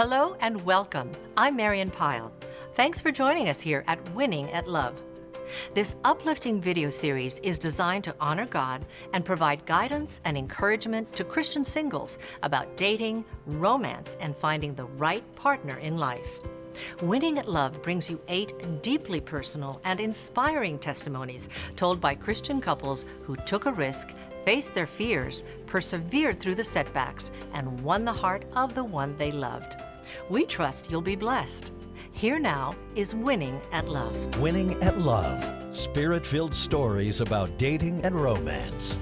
Hello and welcome. I'm Marion Pile. Thanks for joining us here at Winning at Love. This uplifting video series is designed to honor God and provide guidance and encouragement to Christian singles about dating, romance, and finding the right partner in life. Winning at Love brings you 8 deeply personal and inspiring testimonies told by Christian couples who took a risk, faced their fears, persevered through the setbacks, and won the heart of the one they loved. We trust you'll be blessed. Here now is Winning at Love. Winning at Love, spirit-filled stories about dating and romance.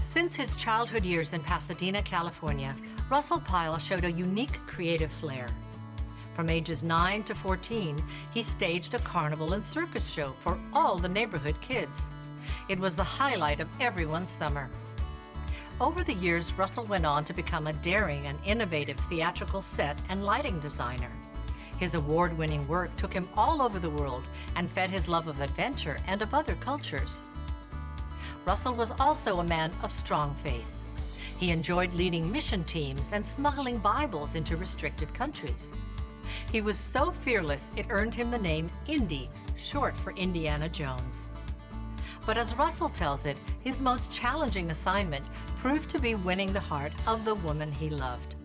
Since his childhood years in Pasadena, California, Russell Pile showed a unique creative flair. From ages 9 to 14, he staged a carnival and circus show for all the neighborhood kids. It was the highlight of everyone's summer. Over the years, Russell went on to become a daring and innovative theatrical set and lighting designer. His award-winning work took him all over the world and fed his love of adventure and of other cultures. Russell was also a man of strong faith. He enjoyed leading mission teams and smuggling Bibles into restricted countries. He was so fearless it earned him the name Indy, short for Indiana Jones. But as Russell tells it, his most challenging assignment proved to be winning the heart of the woman he loved.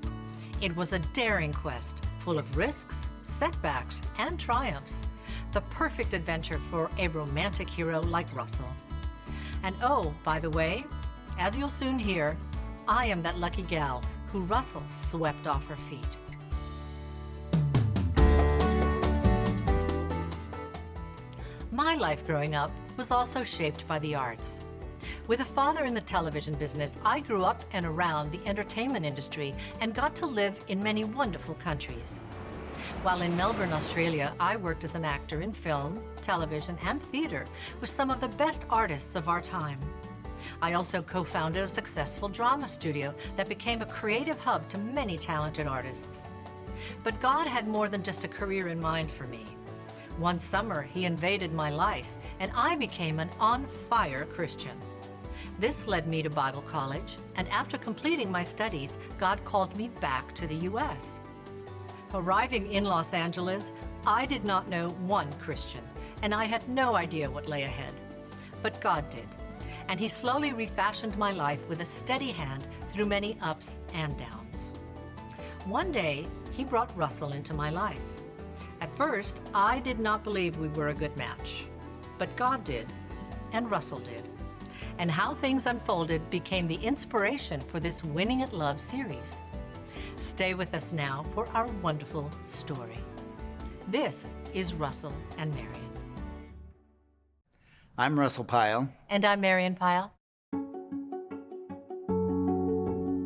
It was a daring quest, full of risks, setbacks, and triumphs. The perfect adventure for a romantic hero like Russell. And oh, by the way, as you'll soon hear, I am that lucky gal who Russell swept off her feet. My life growing up was also shaped by the arts. With a father in the television business, I grew up and around the entertainment industry and got to live in many wonderful countries. While in Melbourne, Australia, I worked as an actor in film, television, and theater with some of the best artists of our time. I also co-founded a successful drama studio that became a creative hub to many talented artists. But God had more than just a career in mind for me. One summer, He invaded my life, and I became an on-fire Christian. This led me to Bible college, and after completing my studies, God called me back to the U.S. Arriving in Los Angeles, I did not know one Christian, and I had no idea what lay ahead. But God did, and He slowly refashioned my life with a steady hand through many ups and downs. One day, He brought Russell into my life. At first, I did not believe we were a good match, but God did, and Russell did. And how things unfolded became the inspiration for this Winning at Love series. Stay with us now for our wonderful story. This is Russell and Marion. I'm Russell Pile. And I'm Marion Pile.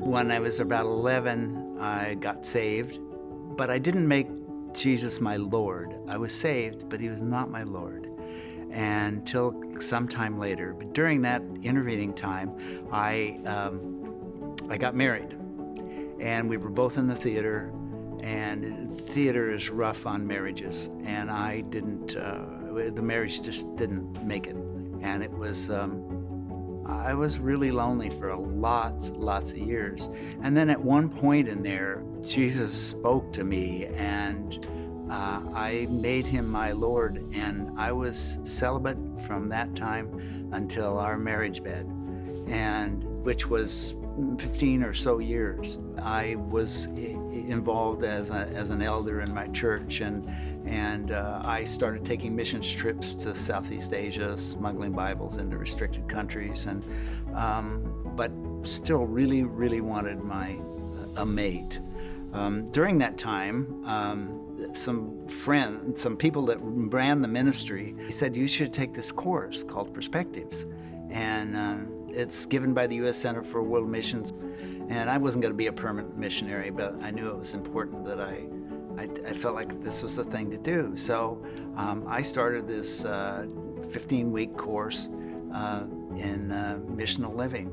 When I was about 11, I got saved, but I didn't make Jesus my Lord. I was saved, but He was not my Lord until sometime later. But during that intervening time, I got married. And we were both in the theater, and theater is rough on marriages. And I didn't, the marriage just didn't make it. And it was, I was really lonely for lots of years. And then at one point in there, Jesus spoke to me, and I made Him my Lord, and I was celibate from that time until our marriage bed, and which was 15 or so years. I was involved as an elder in my church, and I started taking missions trips to Southeast Asia, smuggling Bibles into restricted countries, and but still really wanted a mate. During that time, some people that ran the ministry said, you should take this course called Perspectives, and it's given by the U.S. Center for World Missions. And I wasn't going to be a permanent missionary, but I knew it was important that I felt like this was the thing to do. So I started this 15-week course in missional living.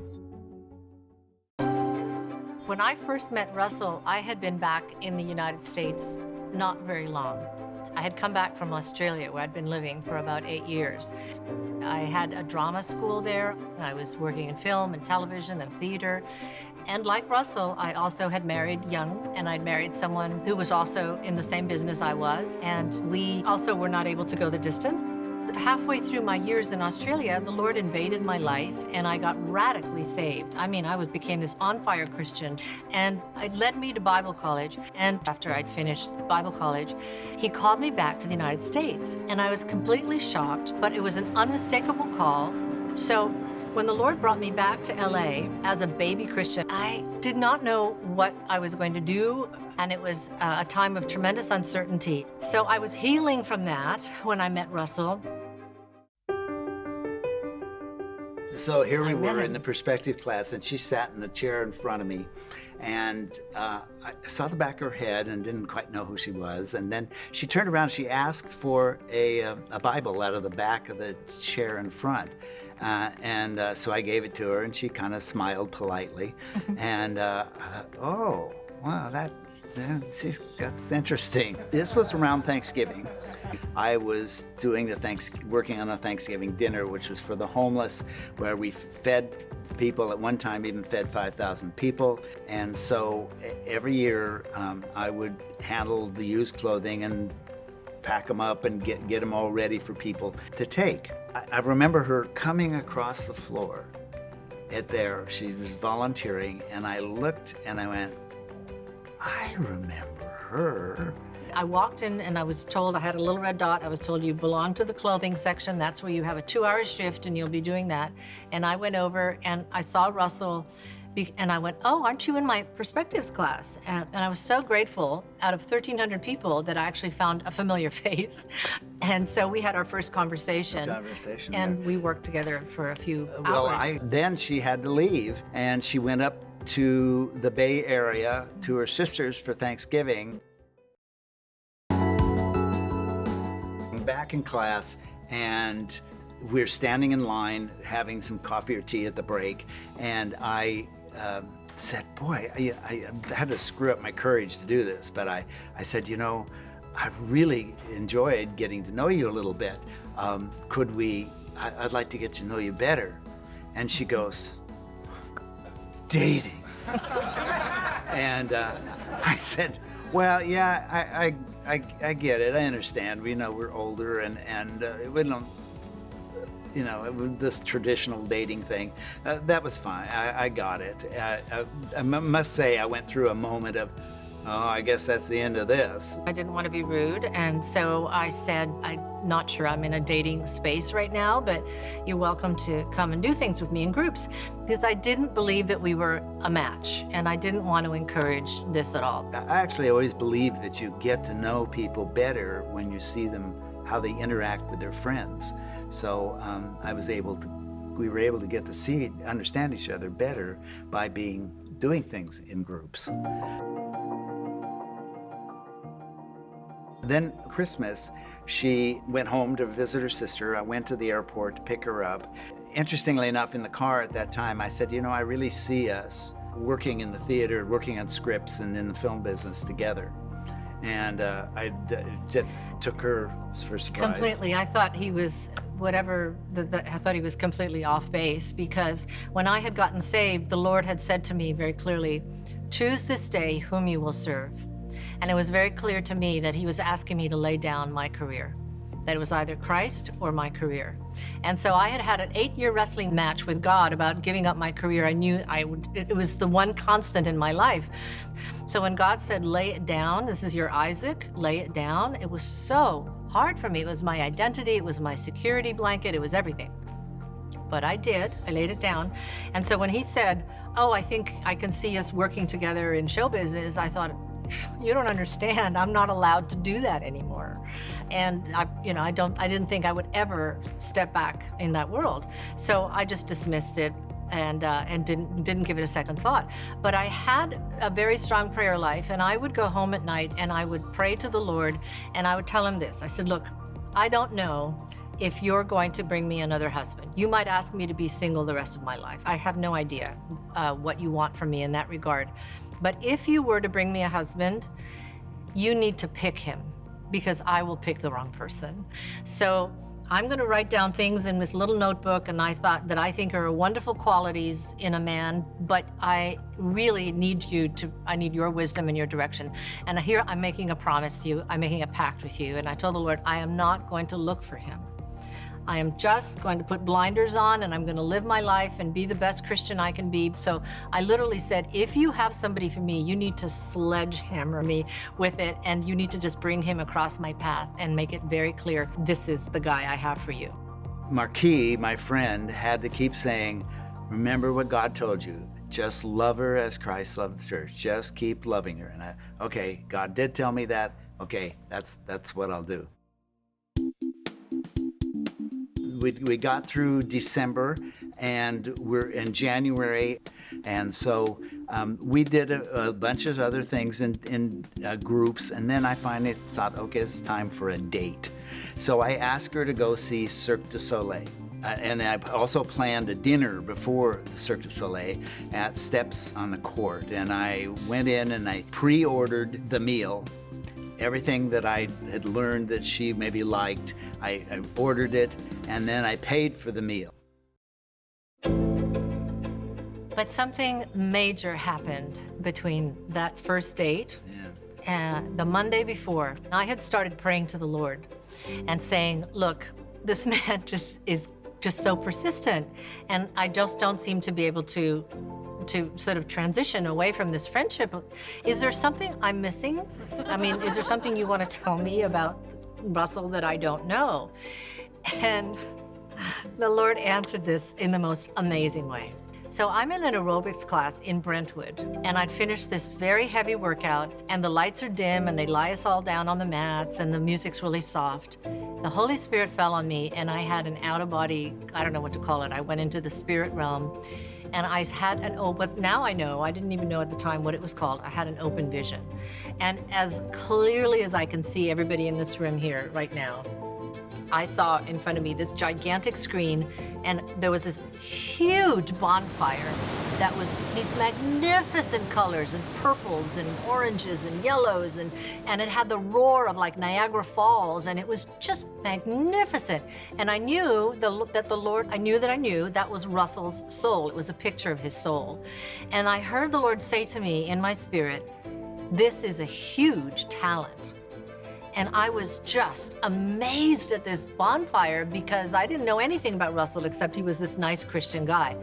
When I first met Russell, I had been back in the United States not very long. I had come back from Australia, where I'd been living for about 8 years. I had a drama school there. I was working in film and television and theater. And like Russell, I also had married young, and I'd married someone who was also in the same business I was. And we also were not able to go the distance. Halfway through my years in Australia, the Lord invaded my life, and I got radically saved. I mean, became this on-fire Christian, and it led me to Bible college. And after I'd finished Bible college, he called me back to the United States, and I was completely shocked, but it was an unmistakable call. So when the Lord brought me back to LA as a baby Christian, I did not know what I was going to do, and it was a time of tremendous uncertainty. So I was healing from that when I met Russell. So here we I met were him. in the perspective class, and she sat in the chair in front of me, and I saw the back of her head and didn't quite know who she was. And then she turned around, she asked for a Bible out of the back of the chair in front. So I gave it to her, and she kind of smiled politely. And oh, wow, that's interesting. This was around Thanksgiving. I was working on a Thanksgiving dinner, which was for the homeless, where we fed people. At one time, even fed 5,000 people. And so every year, I would handle the used clothing and pack them up and get them all ready for people to take. I remember her coming across the floor she was volunteering, and I looked and I went, I remember her. I walked in and I was told, I had a little red dot, I was told you belong to the clothing section, that's where you have a 2-hour shift and you'll be doing that. And I went over and I saw Russell, and I went, oh, aren't you in my perspectives class? And I was so grateful, out of 1,300 people, that I actually found a familiar face. And so we had our first conversation. And we worked together for a few hours. Then she had to leave, and she went up to the Bay Area to her sister's for Thanksgiving. Back in class, and we're standing in line having some coffee or tea at the break, and I said, boy, I had to screw up my courage to do this, but I said, I really enjoyed getting to know you a little bit. I'd like to get to know you better. And she goes, dating. And I said, well, yeah, I get it. I understand. We know we're older, and we don't, this traditional dating thing. That was fine. I got it. I must say, I went through a moment of, oh, I guess that's the end of this. I didn't want to be rude, and so I said, I'm not sure I'm in a dating space right now, but you're welcome to come and do things with me in groups, because I didn't believe that we were a match, and I didn't want to encourage this at all. I actually always believe that you get to know people better when you see them, how they interact with their friends. So we were able to get to understand each other better by doing things in groups. Then Christmas, she went home to visit her sister. I went to the airport to pick her up. Interestingly enough, in the car at that time, I said, I really see us working in the theater, working on scripts and in the film business together. And I took her for surprise. Completely. I thought he was I thought he was completely off base, because when I had gotten saved, the Lord had said to me very clearly, choose this day whom you will serve. And it was very clear to me that he was asking me to lay down my career, that it was either Christ or my career. And so I had an 8-year wrestling match with God about giving up my career. I knew it was the one constant in my life. So when God said, lay it down, this is your Isaac, lay it down, it was so hard for me. It was my identity, it was my security blanket, it was everything. But I did, I laid it down. And so when he said, oh, I think I can see us working together in show business, I thought, you don't understand, I'm not allowed to do that anymore. And I didn't think I would ever step back in that world. So I just dismissed it and didn't give it a second thought. But I had a very strong prayer life, and I would go home at night and I would pray to the Lord, and I would tell him this. I said, look, I don't know if you're going to bring me another husband. You might ask me to be single the rest of my life. I have no idea what you want from me in that regard. But if you were to bring me a husband, you need to pick him, because I will pick the wrong person. So I'm going to write down things in this little notebook, and I thought that I think are wonderful qualities in a man, but I really need I need your wisdom and your direction. And here I'm making a promise to you, I'm making a pact with you. And I told the Lord, I am not going to look for him. I am just going to put blinders on, and I'm going to live my life and be the best Christian I can be. So I literally said, if you have somebody for me, you need to sledgehammer me with it, and you need to just bring him across my path and make it very clear, this is the guy I have for you. Marquis, my friend, had to keep saying, remember what God told you. Just love her as Christ loved the church. Just keep loving her. And okay, God did tell me that. Okay, that's what I'll do. We got through December, and we're in January, and so we did a bunch of other things in groups, and then I finally thought, okay, it's time for a date. So I asked her to go see Cirque du Soleil, and I also planned a dinner before the Cirque du Soleil at Steps on the Court, and I went in and I pre-ordered the meal. Everything that I had learned that she maybe liked, I ordered it, and then I paid for the meal. But something major happened between that first date and the Monday before. I had started praying to the Lord and saying, look, this man is just so persistent, and I just don't seem to be able to sort of transition away from this friendship. Is there something I'm missing? I mean, is there something you want to tell me about Russell that I don't know? And the Lord answered this in the most amazing way. So I'm in an aerobics class in Brentwood, and I'd finished this very heavy workout, and the lights are dim, and they lie us all down on the mats, and the music's really soft. The Holy Spirit fell on me, and I had an out-of-body, I don't know what to call it. I went into the spirit realm, and I had an open, now I know, I didn't even know at the time what it was called. I had an open vision. And as clearly as I can see everybody in this room here right now, I saw in front of me this gigantic screen, and there was this huge bonfire that was these magnificent colors and purples and oranges and yellows, and it had the roar of like Niagara Falls, and it was just magnificent. And I knew I knew that was Russell's soul. It was a picture of his soul. And I heard the Lord say to me in my spirit, this is a huge talent. And I was just amazed at this bonfire because I didn't know anything about Russell except he was this nice Christian guy.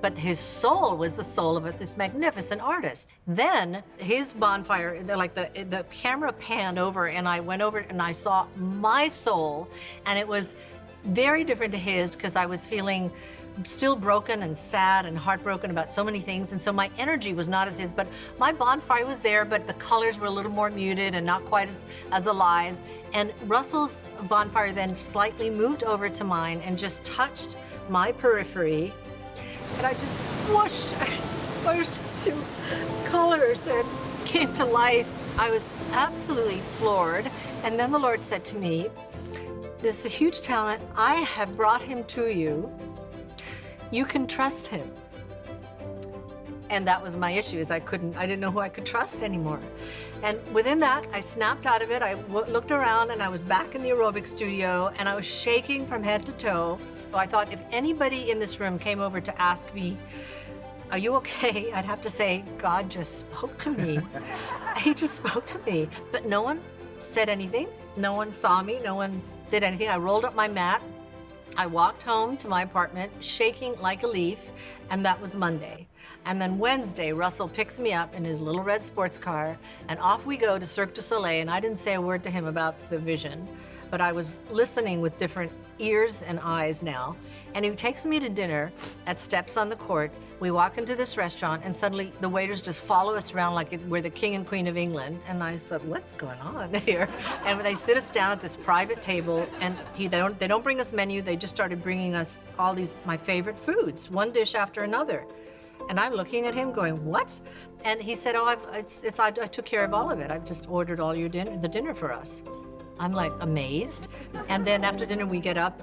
But his soul was the soul of this magnificent artist. Then his bonfire, the camera panned over, and I went over and I saw my soul, and it was very different to his because I was feeling still broken and sad and heartbroken about so many things, and so my energy was not as his, but my bonfire was there, but the colors were a little more muted and not quite as alive. And Russell's bonfire then slightly moved over to mine and just touched my periphery, and I just whoosh, burst into colors that came to life. I was absolutely floored. And then the Lord said to me, this is a huge talent. I have brought him to you. You can trust him. And that was my issue, is I didn't know who I could trust anymore. And within that, I snapped out of it. I looked around, and I was back in the aerobic studio, and I was shaking from head to toe. So I thought if anybody in this room came over to ask me, are you okay? I'd have to say, God just spoke to me. He just spoke to me. But no one said anything. No one saw me. No one did anything. I rolled up my mat. I walked home to my apartment, shaking like a leaf, and that was Monday. And then Wednesday, Russell picks me up in his little red sports car, and off we go to Cirque du Soleil, and I didn't say a word to him about the vision, but I was listening with different ears and eyes now. And he takes me to dinner at Steps on the Court. We walk into this restaurant, and suddenly the waiters just follow us around like we're the King and Queen of England. And I said, what's going on here? And they sit us down at this private table, and they don't bring us menu. They just started bringing us all these, my favorite foods, one dish after another. And I'm looking at him going, what? And he said, oh, I took care of all of it. I've just ordered all the dinner for us. I'm like amazed. And then after dinner, we get up,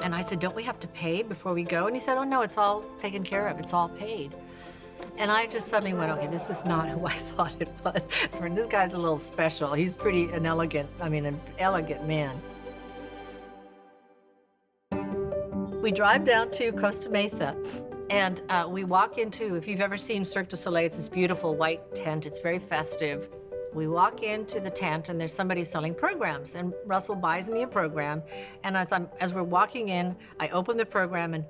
and I said, don't we have to pay before we go? And he said, oh no, it's all taken care of. It's all paid. And I just suddenly went, okay, this is not who I thought it was. This guy's a little special. He's an elegant man. We drive down to Costa Mesa, and we walk into, if you've ever seen Cirque du Soleil, it's this beautiful white tent. It's very festive. We walk into the tent, and there's somebody selling programs, and Russell buys me a program. And as we're walking in, I open the program, and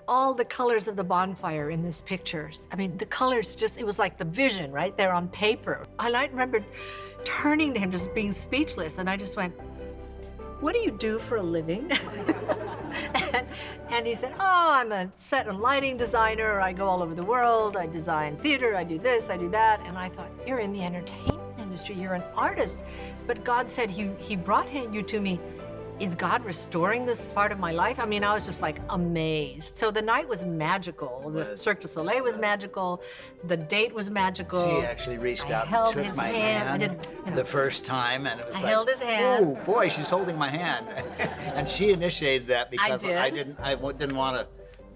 all the colors of the bonfire in this picture. I mean, the colors it was like the vision right there on paper. And I remember turning to him, just being speechless, and I just went, "What do you do for a living?" and he said, "Oh, I'm a set and lighting designer. I go all over the world. I design theater. I do this, I do that." And I thought, "You're in the entertainment industry. You're an artist." But God said, He brought you to me. Is God restoring this part of my life? I mean, I was just like amazed. So the night was magical. The Cirque du Soleil was magical. The date was magical. She actually reached out and took my hand the first time, and it was I held his hand. Oh boy, she's holding my hand. And she initiated that because I didn't want to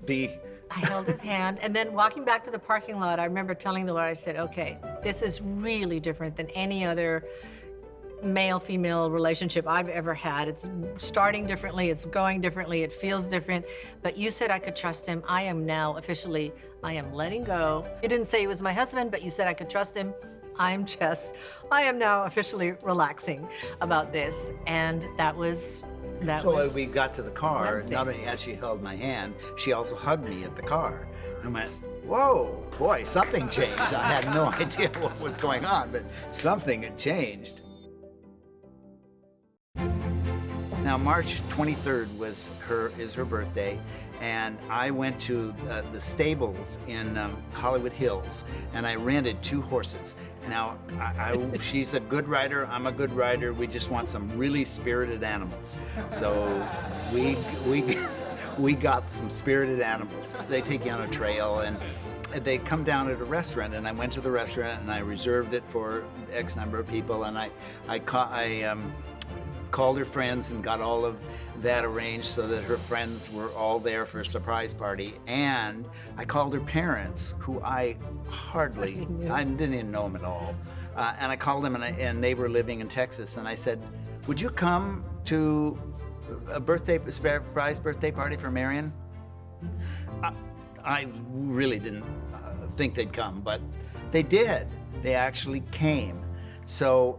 be. I held his hand, and then walking back to the parking lot, I remember telling the Lord, I said, "Okay, this is really different than any other male-female relationship I've ever had. It's starting differently, it's going differently, it feels different, but you said I could trust him. I am now officially, I am letting go. You didn't say he was my husband, but you said I could trust him. I am now officially relaxing about this." And that was when we got to the car, Wednesday. Not only had she held my hand, she also hugged me at the car. I went, whoa, boy, something changed. I had no idea what was going on, but something had changed. Now, March 23rd is her birthday, and I went to the stables in Hollywood Hills, and I rented 2 horses. Now, she's a good rider, I'm a good rider. We just want some really spirited animals. So we got some spirited animals. They take you on a trail, and they come down at a restaurant, and I went to the restaurant, and I reserved it for X number of people, and I called her friends and got all of that arranged so that her friends were all there for a surprise party. And I called her parents, who I didn't even know them at all. And I called them, and they were living in Texas. And I said, "Would you come to a surprise birthday party for Marion?" I really didn't think they'd come, but they did. They actually came. So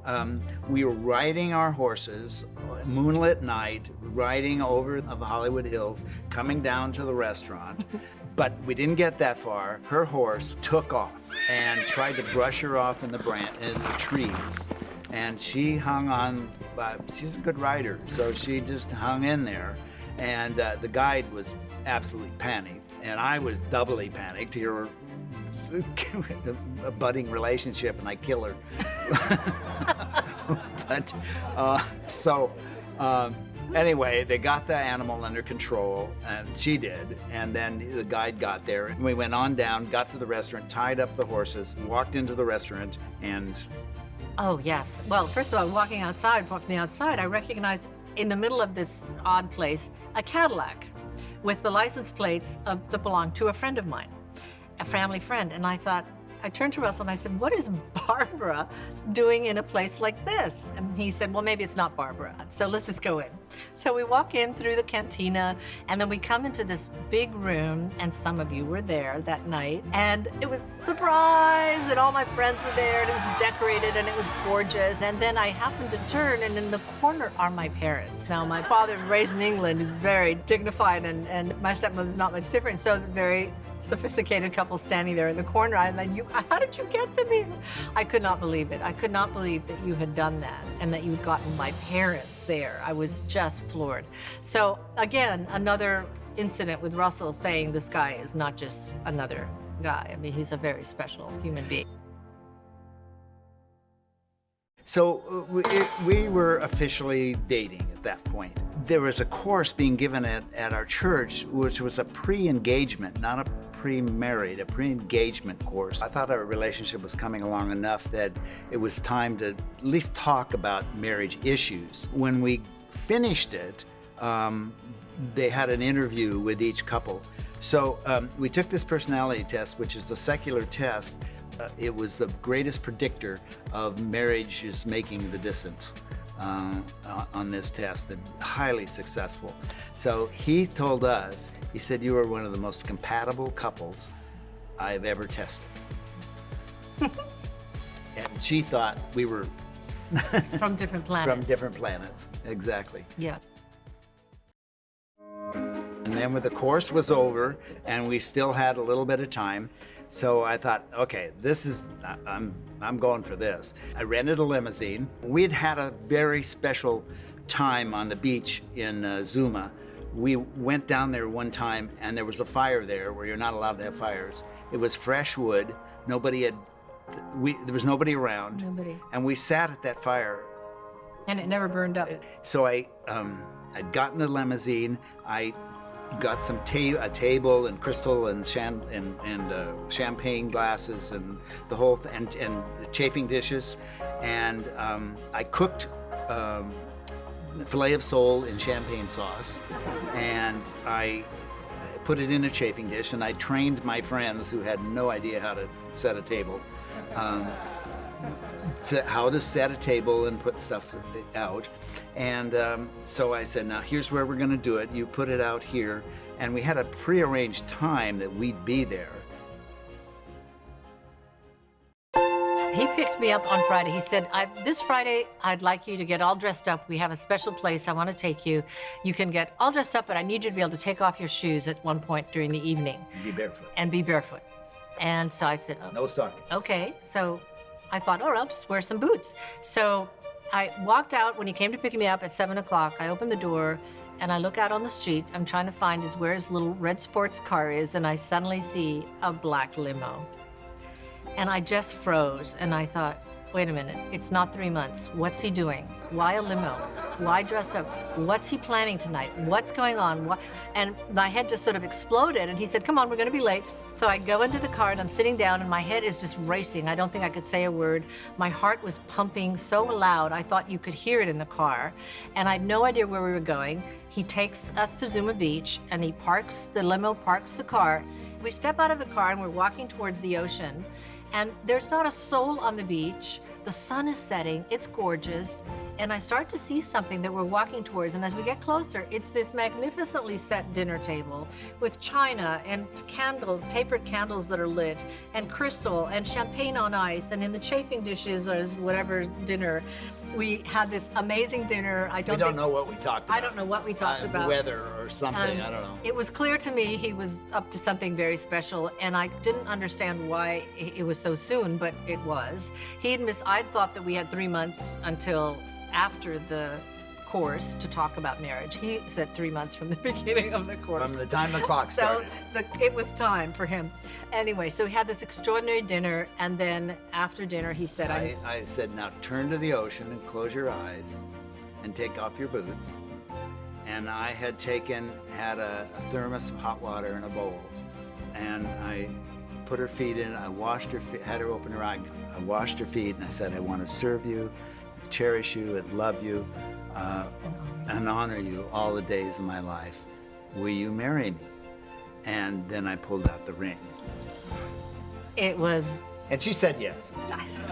we were riding our horses, moonlit night, riding over the Hollywood Hills, coming down to the restaurant. But we didn't get that far. Her horse took off and tried to brush her off in the trees. And she hung on, she's a good rider, so she just hung in there. And the guide was absolutely panicked, and I was doubly panicked. Here, a budding relationship, and I kill her. But anyway, they got the animal under control, and she did, and then the guide got there, and we went on down, got to the restaurant, tied up the horses, walked into the restaurant, and... Oh, yes. Well, first of all, walking outside, from the outside, I recognized in the middle of this odd place a Cadillac with the license plates that belonged to a friend of mine, a family friend. And I turned to Russell and I said, "What is Barbara doing in a place like this?" And he said, "Well, maybe it's not Barbara, so let's just go in." So we walk in through the cantina, and then we come into this big room, and some of you were there that night, and it was surprise, and all my friends were there, and it was decorated, and it was gorgeous. And then I happened to turn, and in the corner are my parents. Now, my father was raised in England, very dignified, and my stepmother's not much different, so very sophisticated couple standing there in the corner. And then, "How did you get them here?" I could not believe it. I could not believe that you had done that and that you had gotten my parents there. I was just floored. So again, another incident with Russell saying this guy is not just another guy. I mean, he's a very special human being. So we were officially dating at that point. There was a course being given at our church, which was a pre-engagement, not a pre-married, a pre-engagement course. I thought our relationship was coming along enough that it was time to at least talk about marriage issues. When we finished it, they had an interview with each couple So we took this personality test, which is a secular test. It was the greatest predictor of marriages making the distance on this test, and highly successful. So he told us, he said, you are one of the most compatible couples I've ever tested. And she thought we were From different planets. from different planets. Exactly. Yeah. And then when the course was over and we still had a little bit of time, so I thought, okay, I'm going for this. I rented a limousine. We'd had a very special time on the beach in Zuma. We went down there one time and there was a fire there where you're not allowed to have fires. It was fresh wood. There was nobody around. Nobody. And we sat at that fire. And it never burned up. So I'd gotten the limousine. I got a table and crystal and champagne glasses and the whole and chafing dishes, and I cooked filet of sole in champagne sauce, and I put it in a chafing dish, and I trained my friends who had no idea how to set a table. How to set a table and put stuff out. And so I said, now here's where we're going to do it. You put it out here. And we had a prearranged time that we'd be there. He picked me up on Friday. He said, this Friday, I'd like you to get all dressed up. We have a special place I want to take you. You can get all dressed up, but I need you to be able to take off your shoes at one point during the evening. Be barefoot. And be barefoot. And so I said, oh, no stockings. Okay. So I thought, I'll just wear some boots. So I walked out when he came to pick me up at 7 o'clock. I opened the door and I look out on the street. I'm trying to find where his little red sports car is, and I suddenly see a black limo. And I just froze, and I thought, wait a minute, it's not 3 months. What's he doing? Why a limo? Why dressed up? What's he planning tonight? What's going on? And my head just sort of exploded, and he said, come on, we're gonna be late. So I go into the car, and I'm sitting down, and my head is just racing. I don't think I could say a word. My heart was pumping so loud, I thought you could hear it in the car, and I had no idea where we were going. He takes us to Zuma Beach, and the limo parks the car. We step out of the car, and we're walking towards the ocean, and there's not a soul on the beach. The sun is setting, it's gorgeous, and I start to see something that we're walking towards, and as we get closer, it's this magnificently set dinner table with china and candles, tapered candles that are lit, and crystal, and champagne on ice, and in the chafing dishes or whatever dinner. We had this amazing dinner. We don't know what we talked about. I don't know what we talked about. Weather or something, I don't know. It was clear to me he was up to something very special, and I didn't understand why it was so soon, but it was. I'd thought that we had 3 months until after the course to talk about marriage. He said 3 months from the beginning of the course. From the time the clock started. So it was time for him. Anyway, so we had this extraordinary dinner, and then after dinner he said, I said, now turn to the ocean and close your eyes and take off your boots. And I had a thermos of hot water in a bowl, and I put her feet in, I washed her feet, had her open her eyes, I washed her feet, and I said, I want to serve you, cherish you, and love you, and honor you all the days of my life. Will you marry me? And then I pulled out the ring. it was, And she said yes. I said,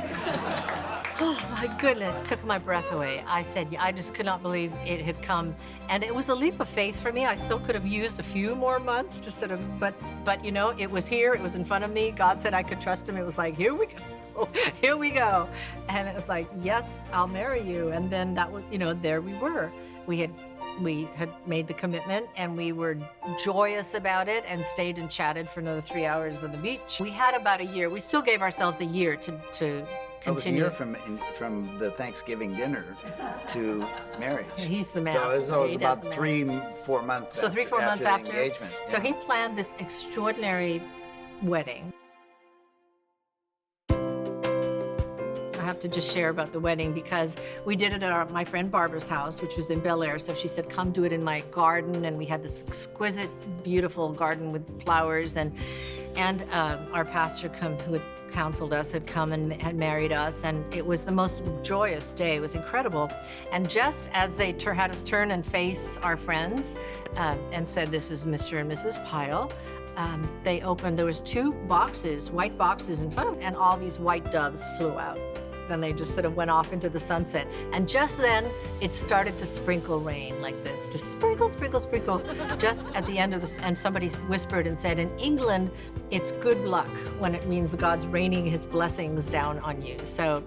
oh my goodness, took my breath away. I said, I just could not believe it had come. And it was a leap of faith for me. I still could have used a few more months to sort of, but you know, it was here, it was in front of me. God said I could trust him. It was like, here we go, here we go. And it was like, yes, I'll marry you. And then that was, you know, there we were. We had made the commitment, and we were joyous about it, and stayed and chatted for another 3 hours on the beach. We had about a year. We still gave ourselves a year to continue. It was a year from the Thanksgiving dinner to marriage. He's the man. So it was about 3-4 months. So 3-4 months after the engagement. So yeah. he planned this extraordinary wedding. I have to just share about the wedding because we did it at my friend Barbara's house, which was in Bel Air. So she said, come do it in my garden. And we had this exquisite, beautiful garden with flowers. And our pastor who had counseled us had come and had married us. And it was the most joyous day. It was incredible. And just as they had us turn and face our friends and said, this is Mr. and Mrs. Pile, they opened, there was 2 boxes, white boxes in front of, and all these white doves flew out. Then they just sort of went off into the sunset. And just then, it started to sprinkle rain like this. Just sprinkle, sprinkle, sprinkle. Just at the end of this, and somebody whispered and said, in England, it's good luck when it means God's raining his blessings down on you. So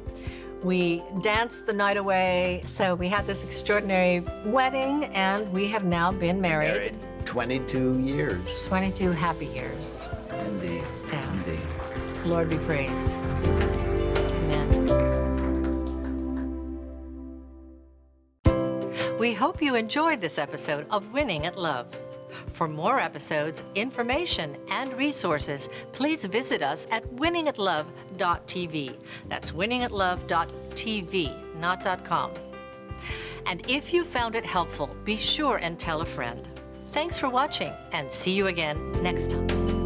we danced the night away. So we had this extraordinary wedding, and we have now been married. 22 years. 22 happy years. Indeed. So, Indeed. Lord be praised. Amen. We hope you enjoyed this episode of Winning at Love. For more episodes, information, and resources, please visit us at winningatlove.tv. That's winningatlove.tv, not .com. And if you found it helpful, be sure and tell a friend. Thanks for watching, and see you again next time.